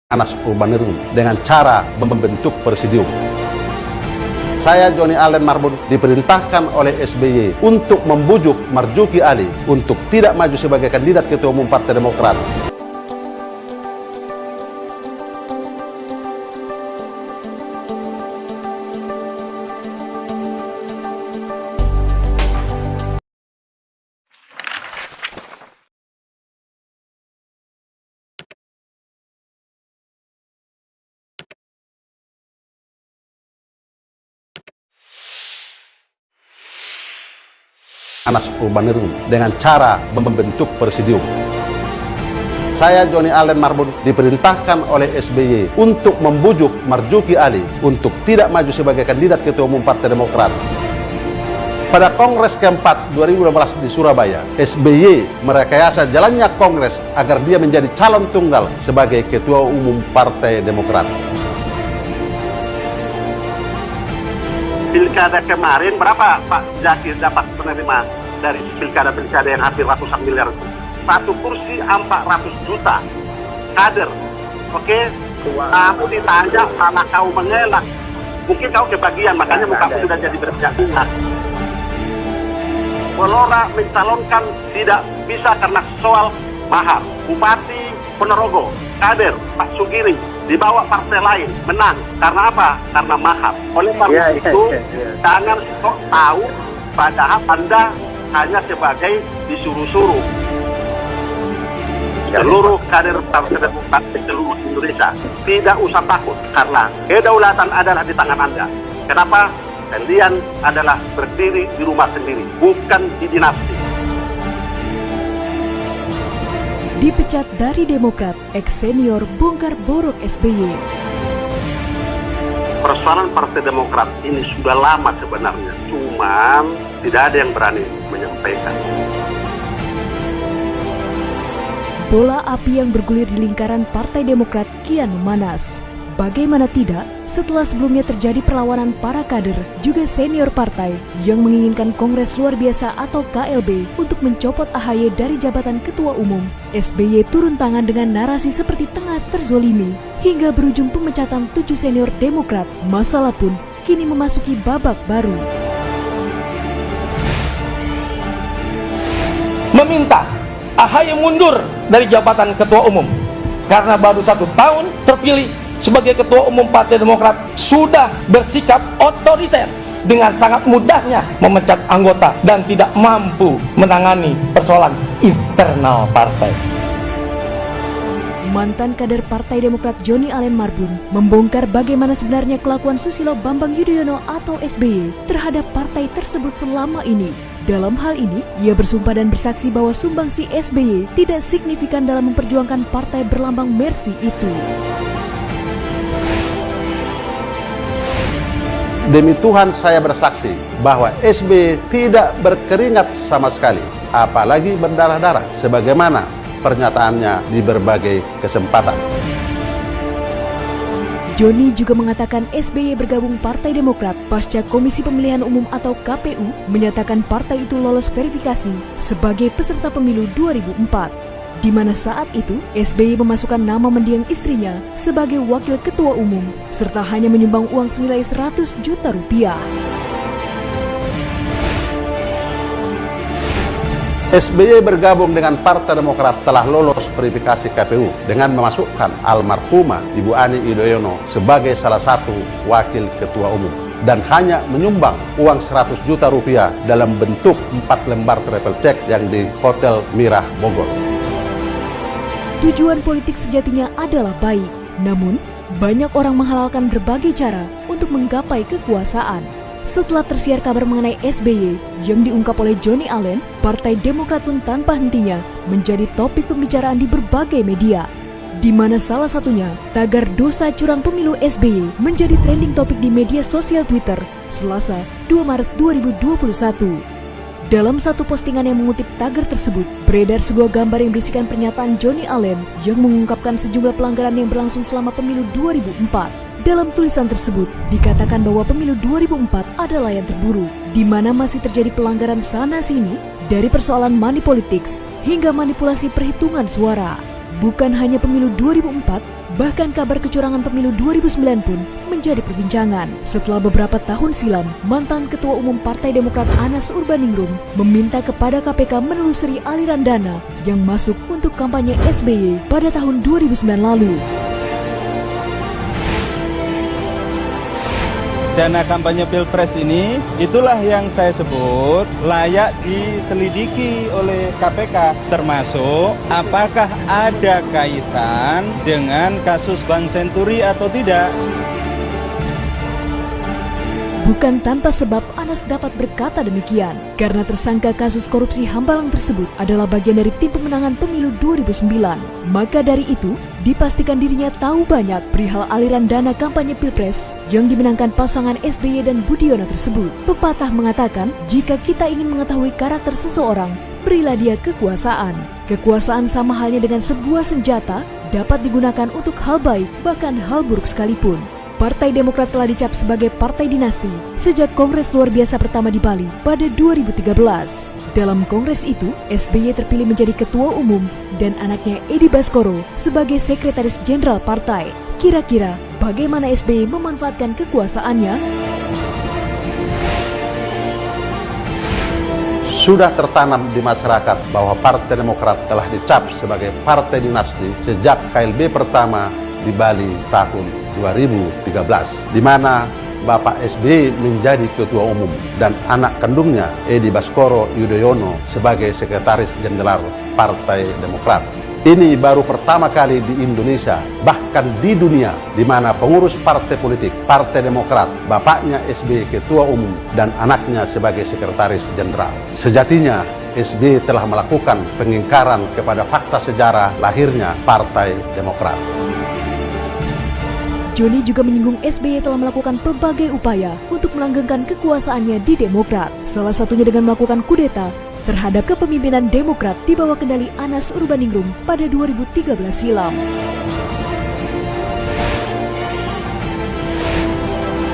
Anas Urbaningrum dengan cara membentuk presidium. Saya Johnny Allen Marbun diperintahkan oleh SBY untuk membujuk Marzuki Ali untuk tidak maju sebagai kandidat Ketua Umum Partai Demokrat. Anas Urbaningrum dengan cara membentuk presidium. Saya Johnny Allen Marbun diperintahkan oleh SBY untuk membujuk Marzuki Ali untuk tidak maju sebagai kandidat Ketua Umum Partai Demokrat. Pada Kongres keempat 2012 di Surabaya, SBY merekayasa jalannya Kongres agar dia menjadi calon tunggal sebagai Ketua Umum Partai Demokrat. Pilkada kemarin berapa Pak Zakir dapat penerima dari pilkada-pilkada yang hampir ratusan miliar itu? Satu kursi 400 juta kader. Oke? Kamu ditanya mana kau mengelak. Mungkin kau kebagian, makanya mukamu sudah jadi berjatuh. Belora mencalonkan tidak bisa karena soal mahar. Bupati Ponorogo, kader Pak Sugiri dibawa partai lain, menang. Karena apa? Karena mahar. Oleh karena itu, jangan sok tahu, padahal Anda hanya sebagai disuruh-suruh. Seluruh kader Partai Demokrat di seluruh Indonesia tidak usah takut, karena kedaulatan adalah di tangan Anda. Kenapa? Kalian adalah berdiri di rumah sendiri, bukan di dinasti. Dipecat dari Demokrat, ex-senior bongkar borok SBY. Persoalan Partai Demokrat ini sudah lama sebenarnya, cuman tidak ada yang berani menyampaikan. Bola api yang bergulir di lingkaran Partai Demokrat kian memanas. Bagaimana tidak, setelah sebelumnya terjadi perlawanan para kader, juga senior partai, yang menginginkan Kongres Luar Biasa atau KLB untuk mencopot AHY dari jabatan Ketua Umum, SBY turun tangan dengan narasi seperti tengah terzolimi, hingga berujung pemecatan 7 senior Demokrat. Masalah pun kini memasuki babak baru. Meminta AHY mundur dari jabatan Ketua Umum, karena baru 1 tahun terpilih sebagai Ketua Umum Partai Demokrat sudah bersikap otoriter dengan sangat mudahnya memecat anggota dan tidak mampu menangani persoalan internal partai. Mantan kader Partai Demokrat Johnny Allen Marbun membongkar bagaimana sebenarnya kelakuan Susilo Bambang Yudhoyono atau SBY terhadap partai tersebut selama ini. Dalam hal ini, ia bersumpah dan bersaksi bahwa sumbangsi SBY tidak signifikan dalam memperjuangkan partai berlambang Mercy itu. Demi Tuhan saya bersaksi bahwa SBY tidak berkeringat sama sekali, apalagi berdarah-darah, sebagaimana pernyataannya di berbagai kesempatan. Johnny juga mengatakan SBY bergabung Partai Demokrat pasca Komisi Pemilihan Umum atau KPU menyatakan partai itu lolos verifikasi sebagai peserta pemilu 2004. Di mana saat itu SBY memasukkan nama mendiang istrinya sebagai wakil ketua umum serta hanya menyumbang uang senilai 100 juta rupiah. SBY bergabung dengan Partai Demokrat telah lolos verifikasi KPU dengan memasukkan almarhumah Ibu Ani Yudhoyono sebagai salah satu wakil ketua umum dan hanya menyumbang uang 100 juta rupiah dalam bentuk 4 lembar travel check yang di Hotel Mirah Bogor. Tujuan politik sejatinya adalah baik, namun banyak orang menghalalkan berbagai cara untuk menggapai kekuasaan. Setelah tersiar kabar mengenai SBY yang diungkap oleh Johnny Allen, Partai Demokrat pun tanpa hentinya menjadi topik pembicaraan di berbagai media. Di mana salah satunya, tagar dosa curang pemilu SBY menjadi trending topik di media sosial Twitter, Selasa 2 Maret 2021. Dalam satu postingan yang mengutip tagar tersebut, beredar sebuah gambar yang berisikan pernyataan Johnny Allen yang mengungkapkan sejumlah pelanggaran yang berlangsung selama pemilu 2004. Dalam tulisan tersebut, dikatakan bahwa pemilu 2004 adalah yang terburuk, di mana masih terjadi pelanggaran sana-sini, dari persoalan money politics hingga manipulasi perhitungan suara. Bukan hanya pemilu 2004, bahkan kabar kecurangan pemilu 2009 pun menjadi perbincangan. Setelah beberapa tahun silam, mantan Ketua Umum Partai Demokrat Anas Urbaningrum meminta kepada KPK menelusuri aliran dana yang masuk untuk kampanye SBY pada tahun 2009 lalu. Dana kampanye Pilpres ini, itulah yang saya sebut layak diselidiki oleh KPK, termasuk apakah ada kaitan dengan kasus Bank Senturi atau tidak. Bukan tanpa sebab Anas dapat berkata demikian, karena tersangka kasus korupsi Hambalang tersebut adalah bagian dari tim pemenangan pemilu 2009. Maka dari itu, dipastikan dirinya tahu banyak perihal aliran dana kampanye Pilpres yang dimenangkan pasangan SBY dan Budiono tersebut. Pepatah mengatakan, jika kita ingin mengetahui karakter seseorang, berilah dia kekuasaan. Kekuasaan sama halnya dengan sebuah senjata, dapat digunakan untuk hal baik, bahkan hal buruk sekalipun. Partai Demokrat telah dicap sebagai partai dinasti sejak Kongres Luar Biasa pertama di Bali pada 2013. Dalam kongres itu, SBY terpilih menjadi ketua umum dan anaknya Edi Baskoro sebagai sekretaris jenderal partai. Kira-kira bagaimana SBY memanfaatkan kekuasaannya? Sudah tertanam di masyarakat bahwa Partai Demokrat telah dicap sebagai partai dinasti sejak KLB pertama di Bali tahun 2013, di mana Bapak SBY menjadi ketua umum dan anak kandungnya Edi Baskoro Yudhoyono sebagai sekretaris jenderal Partai Demokrat. Ini baru pertama kali di Indonesia, bahkan di dunia, di mana pengurus partai politik Partai Demokrat, bapaknya SBY ketua umum dan anaknya sebagai sekretaris jenderal. Sejatinya SBY telah melakukan pengingkaran kepada fakta sejarah lahirnya Partai Demokrat. Joni juga menyinggung SBY telah melakukan berbagai upaya untuk melanggengkan kekuasaannya di Demokrat. Salah satunya dengan melakukan kudeta terhadap kepemimpinan Demokrat di bawah kendali Anas Urbaningrum pada 2013 silam.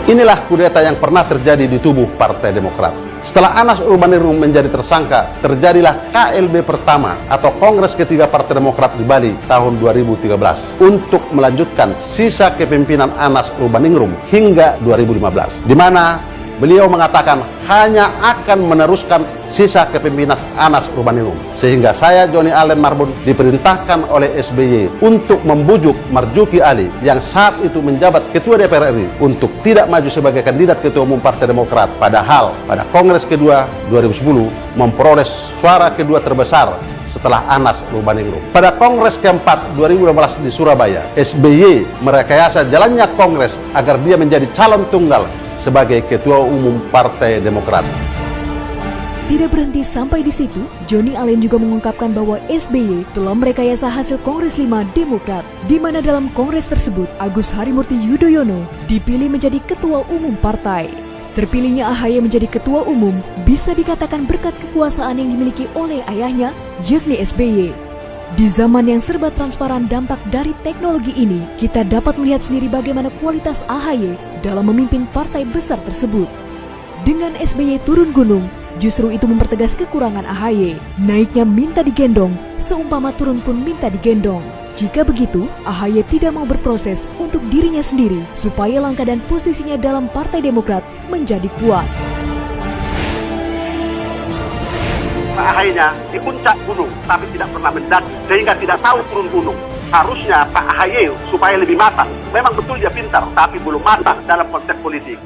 Inilah kudeta yang pernah terjadi di tubuh Partai Demokrat. Setelah Anas Urbaningrum menjadi tersangka, terjadilah KLB pertama atau Kongres ketiga Partai Demokrat di Bali tahun 2013 untuk melanjutkan sisa kepemimpinan Anas Urbaningrum hingga 2015, di mana beliau mengatakan hanya akan meneruskan sisa kepemimpinan Anas Urbaningrum. Sehingga saya, Joni Allen Marbun, diperintahkan oleh SBY untuk membujuk Marzuki Ali yang saat itu menjabat Ketua DPR RI untuk tidak maju sebagai kandidat Ketua Umum Partai Demokrat. Padahal pada Kongres kedua 2010 memperoleh suara kedua terbesar setelah Anas Urbaningrum. Pada Kongres keempat 2012 di Surabaya, SBY merekayasa jalannya Kongres agar dia menjadi calon tunggal sebagai Ketua Umum Partai Demokrat. Tidak berhenti sampai di situ, Joni Allen juga mengungkapkan bahwa SBY telah merekayasa hasil Kongres 5 Demokrat, di mana dalam Kongres tersebut Agus Harimurti Yudhoyono dipilih menjadi Ketua Umum partai. Terpilihnya AHY menjadi Ketua Umum bisa dikatakan berkat kekuasaan yang dimiliki oleh ayahnya, yakni SBY. Di zaman yang serba transparan dampak dari teknologi ini, kita dapat melihat sendiri bagaimana kualitas AHY dalam memimpin partai besar tersebut. Dengan SBY turun gunung, justru itu mempertegas kekurangan AHY. Naiknya minta digendong, seumpama turun pun minta digendong. Jika begitu, AHY tidak mau berproses untuk dirinya sendiri, supaya langkah dan posisinya dalam Partai Demokrat menjadi kuat. Pak AHY-nya di puncak gunung, tapi tidak pernah mendaki, sehingga tidak tahu turun gunung. Harusnya Pak AHY supaya lebih matang. Memang betul dia pintar, tapi belum matang dalam konteks politik.